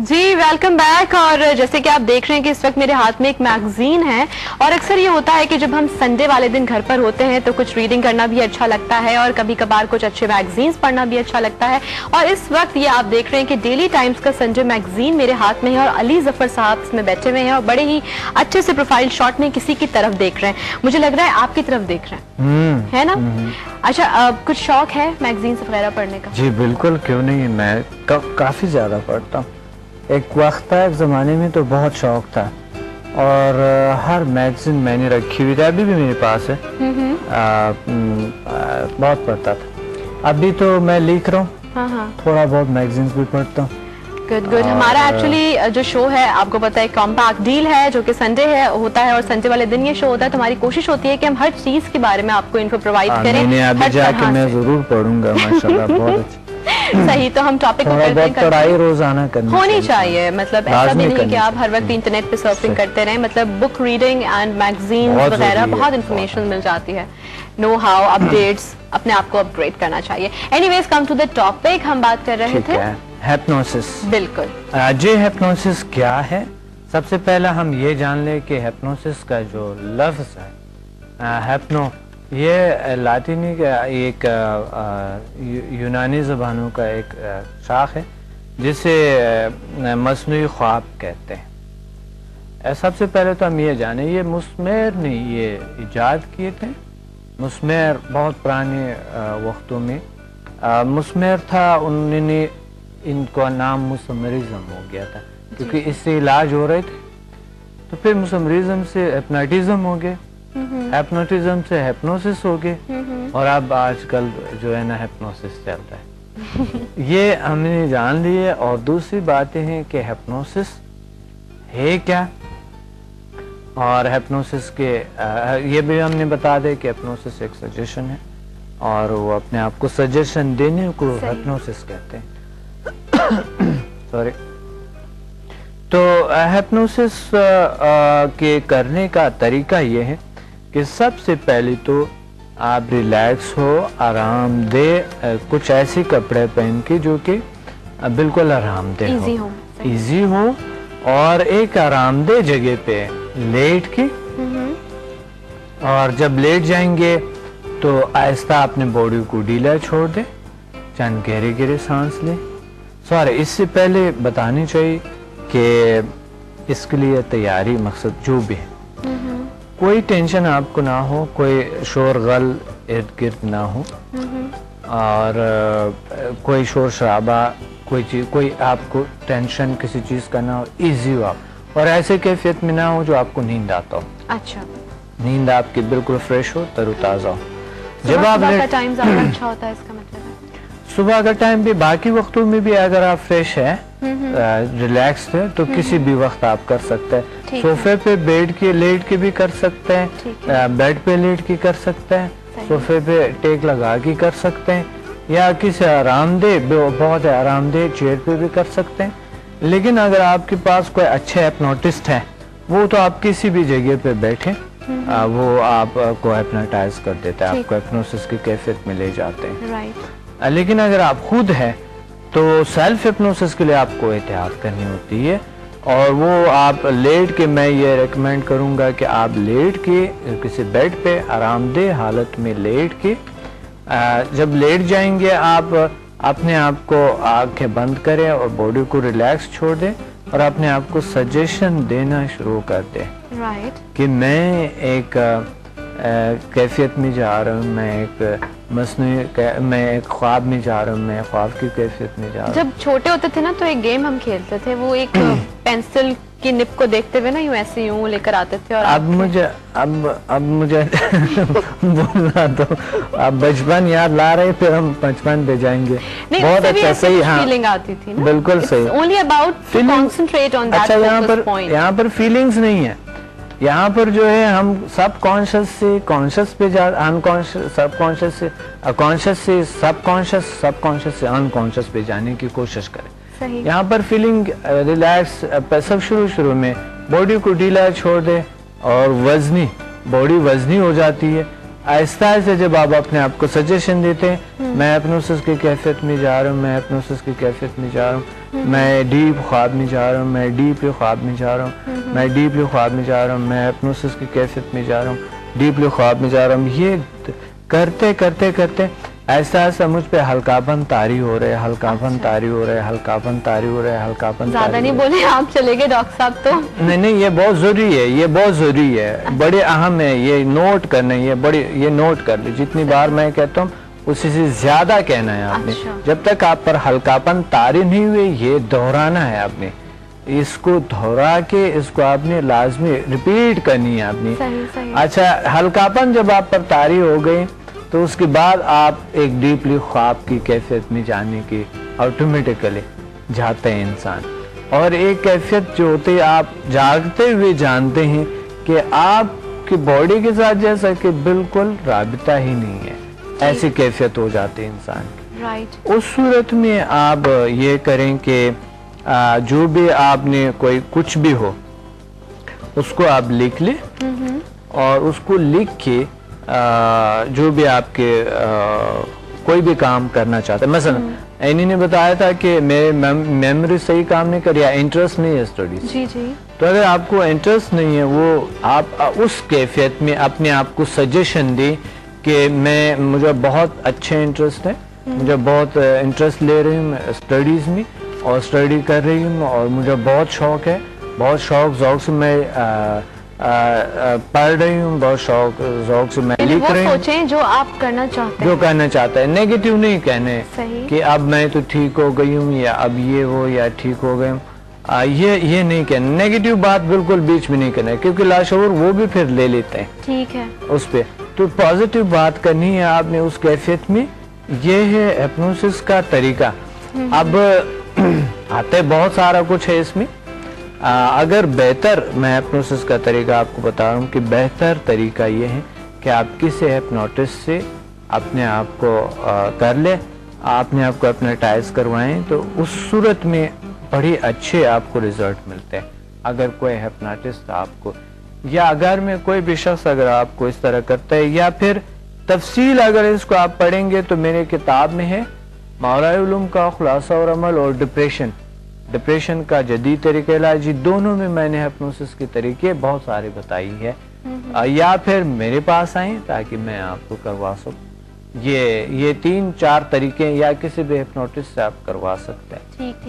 जी welcome back. और जैसे कि आप देख रहे हैं कि इस वक्त मेरे हाथ में एक मैगजीन है और अक्सर ये होता है कि जब हम संडे वाले दिन घर पर होते हैं तो कुछ रीडिंग करना भी अच्छा लगता है और कभी कभार कुछ अच्छे मैगजीन्स पढ़ना भी अच्छा लगता है। और इस वक्त ये आप देख रहे हैं कि डेली टाइम्स का संडे मैगजीन मेरे हाथ में है और अली जफर साहब इसमें बैठे हुए हैं और बड़े ही अच्छे से प्रोफाइल शॉट में किसी की तरफ देख रहे हैं। मुझे लग रहा है आपकी तरफ देख रहे हैं, है ना? अच्छा, कुछ शौक है मैगजीन वगैरह पढ़ने का? जी बिल्कुल, क्यों नहीं। मैं काफी ज्यादा पढ़ता हूँ। एक वक्त था, एक ज़माने में तो बहुत शौक था और हर मैगज़ीन मैंने रखी हुई थी, अभी भी मेरे पास है। बहुत पढ़ता था। अभी तो मैं लिख रहा हूँ, थोड़ा बहुत मैगज़ीन्स भी पढ़ता हूँ। गुड। हमारा एक्चुअली जो शो है आपको पता है कॉम्पैक्ट डील है जो कि संडे है होता है और संडे वाले दिन ये शो होता है। तो हमारी कोशिश होती है कि हम हर चीज के बारे में आपको इन्फो प्रोवाइड करें। अभी जाके मैं जरूर पढ़ूंगा, माशाल्लाह बहुत अच्छा। सही, तो हम टॉपिक को पढ़ाई रोजाना करनी होनी चाहिए। मतलब ऐसा भी नहीं कि आप हर वक्त इंटरनेट पे सर्फिंग करते रहें। मतलब बुक रीडिंग एंड मैगजीन वगैरह बहुत इन्फॉर्मेशन मिल जाती है। नो हाउ अपडेट्स, अपने आप को अपग्रेड करना चाहिए। Anyways, come to the topic. हम बात कर रहे थे हिप्नोसिस। बिल्कुल जी, हिप्नोसिस क्या है? सबसे पहला हम ये जान ले कि हिप्नोसिस का जो लफ्ज है हिप्नो, ये लातिनी का एक यूनानी ज़बानों का एक शाख है जिसे मस्नुई ख्वाब कहते हैं। सबसे पहले तो हम ये जाने, ये मुस्मेर ने ये इजाद किए थे। मुस्मेर बहुत पुराने वक्तों में मुस्मेर था, उन्होंने इनका नाम मुसमरिज्म हो गया था क्योंकि इससे इलाज हो रहे थे। तो फिर मुसमरिज्म से हिप्नोटिज्म हो गए, हिप्नोटिज्म से हिप्नोसिस हो गए और अब आजकल जो है ना हिप्नोसिस चल रहा है। ये हमने जान लिए। और दूसरी बातें हैं कि हिप्नोसिस है क्या, और हिप्नोसिस के ये भी हमने बता दें कि हिप्नोसिस एक सजेशन है और वो अपने आप को सजेशन देने को हिप्नोसिस कहते हैं। सॉरी। तो हिप्नोसिस के करने का तरीका ये है कि सबसे पहले तो आप रिलैक्स हो, आरामदेह कुछ ऐसे कपड़े पहन के जो कि बिल्कुल आरामदेह हो, इजी हो और एक आरामदेह जगह पे लेट के, और जब लेट जाएंगे तो आहिस्ता अपने बॉडी को ढीला छोड़ दे, चंद गहरे गहरे सांस ले। सॉरी, इससे पहले बतानी चाहिए कि इसके लिए तैयारी मकसद जो भी है, कोई टेंशन आपको ना हो, कोई शोर गल इर्द गिर्द ना हो और कोई शोर शराबा, कोई चीज, कोई आपको टेंशन किसी चीज का ना हो, इजी हो आप, और ऐसे कैफियत में ना हो जो आपको नींद आता हो। अच्छा, नींद आपकी बिल्कुल फ्रेश हो, तरोताजा हो। जब आप टाइम ज्यादा अच्छा होता है, इसका मतलब है सुबह का टाइम भी, बाकी वक्तों में भी अगर आप फ्रेश है, रिलैक्स्ड है, तो किसी भी वक्त आप कर सकते हैं। सोफे पे लेट के भी कर सकते हैं, बेड पे लेट के कर सकते हैं, सोफे पे टेक लगा के कर सकते हैं, या किसी आरामदेह, बहुत आरामदेह चेयर पे भी कर सकते हैं। लेकिन अगर आपके पास कोई अच्छे हिप्नोटिस्ट है, वो तो आप किसी भी जगह पे बैठे, वो आपको हिप्नोटाइज कर देता है, आपको हिप्नोसिस की कैफियत में ले जाते हैं। लेकिन अगर आप खुद है तो सेल्फ हिप्नोसिस के लिए आपको एहतियात करनी होती है, और वो आप लेट के, मैं ये रेकमेंड करूंगा कि आप लेट के किसी बेड पे आरामदेह हालत में लेट के, जब लेट जाएंगे आप अपने आप को आंखें बंद करें और बॉडी को रिलैक्स छोड़ दें और अपने आप को सजेशन देना शुरू कर दें कि मैं एक कैफियत में जा रहा हूँ, मैं एक ख्वाब में जा रहा हूँ, मैं ख्वाब की कैफियत में जा रहा हूँ। जब छोटे होते थे ना तो एक गेम हम खेलते थे, वो एक पेंसिल की निप को देखते हुए ना यूं ऐसे यूं लेकर आते थे। और अब मुझे बोलना तो अब बचपन याद ला रहे, फिर हम बचपन पे जाएंगे। बहुत अच्छा, सही। हाँ, फीलिंग आती थी ना, बिल्कुल सही। Only about concentrate on that. अच्छा, यहाँ पर फीलिंग्स नहीं है, यहाँ पर जो है हम सब कॉन्शियस से कॉन्शियस पे जा, अनकॉन्शियस, सबकॉन्शियस से कॉन्शियस से सबकॉन्शियस, सबकॉन्शियस से अनकॉन्शियस पे जाने की कोशिश करें। यहाँ पर फीलिंग रिलैक्स, सब शुरू में बॉडी को ढीला छोड़ दे और बॉडी वजनी हो जाती है, आहिस्ता आहिस्ता जब आप अपने आप को सजेशन देते हैं, मैं हिप्नोसिस की कैफियत में जा रहा हूँ, मैं हिप्नोसिस की कैफियत में जा रहा हूँ, मैं डीप ख्वाब में जा रहा हूँ, मैं डीपली ख्वाब में जा रहा हूँ, मैं डीपली ख्वाब में जा रहा हूँ, मैं हिप्नोसिस की कैफियत में जा रहा हूँ, डीपली ख्वाब में जा रहा हूँ, ये करते करते करते ऐसा ऐसा मुझ पे हल्कापन तारी हो रहा है, हल्कापन तारी हो रहा है, हल्कापन तारी हो रहा है, हल्कापन ज्यादा नहीं बोले, आप चले गए डॉक्टर साहब तो। नहीं, ये बहुत जरूरी है, ये बहुत जरूरी है, बड़े अहम है, ये नोट करना है, ये नोट कर ले। जितनी बार मैं कहता हूँ उसी से ज्यादा कहना है आपने। जब तक आप पर हल्कापन तारी नहीं हुई, ये दोहराना है आपने, इसको दोहरा के इसको आपने लाजमी रिपीट करनी है आपने। सही। अच्छा, हल्कापन जब आप पर तारी हो गई तो उसके बाद आप एक डीपली ख्वाब की कैफियत में जाने की ऑटोमेटिकली जाते हैं इंसान। और एक कैफियत जो होती है, आप जागते हुए जानते हैं कि आपकी बॉडी के साथ जैसा कि बिल्कुल राबिता ही नहीं है, ऐसी कैफियत हो जाती है इंसान की। राइट। उस सूरत में आप ये करें कि जो भी आपने कोई कुछ भी हो उसको आप लिख ले, और उसको लिख के जो भी आपके कोई भी काम करना चाहते हैं, मसलन एनी ने बताया था कि मेरे मेमोरी सही काम नहीं कर, या इंटरेस्ट नहीं है स्टडीज। जी। तो अगर आपको इंटरेस्ट नहीं है, वो आप उस कैफियत में अपने आप को सजेशन दें कि मुझे बहुत अच्छे इंटरेस्ट है, मुझे बहुत इंटरेस्ट ले रही हूँ स्टडीज में और स्टडी कर रही हूँ, और मुझे बहुत शौक है, बहुत शौक ज़ौक से मैं पढ़ रही हूँ, बहुत शौक ज़ौक से मैं लिख रही हूँ। सोचें जो आप करना चाहते हैं, जो करना चाहता है, नेगेटिव नहीं कहने कि अब मैं तो ठीक हो गई हूँ, या अब ये हो, या ठीक हो गए हूँ, ये नहीं कहना। नेगेटिव बात बिल्कुल बीच में नहीं करना, क्योंकि लाशऊर वो भी फिर ले लेते हैं, ठीक है, उस पे। तो पॉजिटिव बात करनी है आपने उस कैफियत में। ये है हिप्नोसिस का तरीका। अब आते बहुत सारा कुछ है इसमें। अगर बेहतर, मैं हिप्नोसिस का तरीका आपको बता रहा हूँ कि बेहतर तरीका ये है कि आप किसी हिप्नोटिस्ट से अपने आप को कर ले, अपने आप को हिप्नोटाइज करवाएं, तो उस सूरत में बड़ी अच्छे आपको रिजल्ट मिलते हैं। अगर कोई हिप्नोटिस्ट आपको, या अगर में कोई भी शख्स अगर आपको इस तरह करता है, या फिर तफसील अगर इसको आप पढ़ेंगे तो मेरे किताब में है मावराए उलूम का खुलासा और अमल, और डिप्रेशन का जदीद तरीके इलाज, दोनों में मैंने हिप्नोसिस के तरीके बहुत सारे बताई है। या फिर मेरे पास आए ताकि मैं आपको करवा सकूं। ये 3-4 तरीके, या किसी भी हिप्नोटिस्ट से आप करवा सकते हैं। ठीक।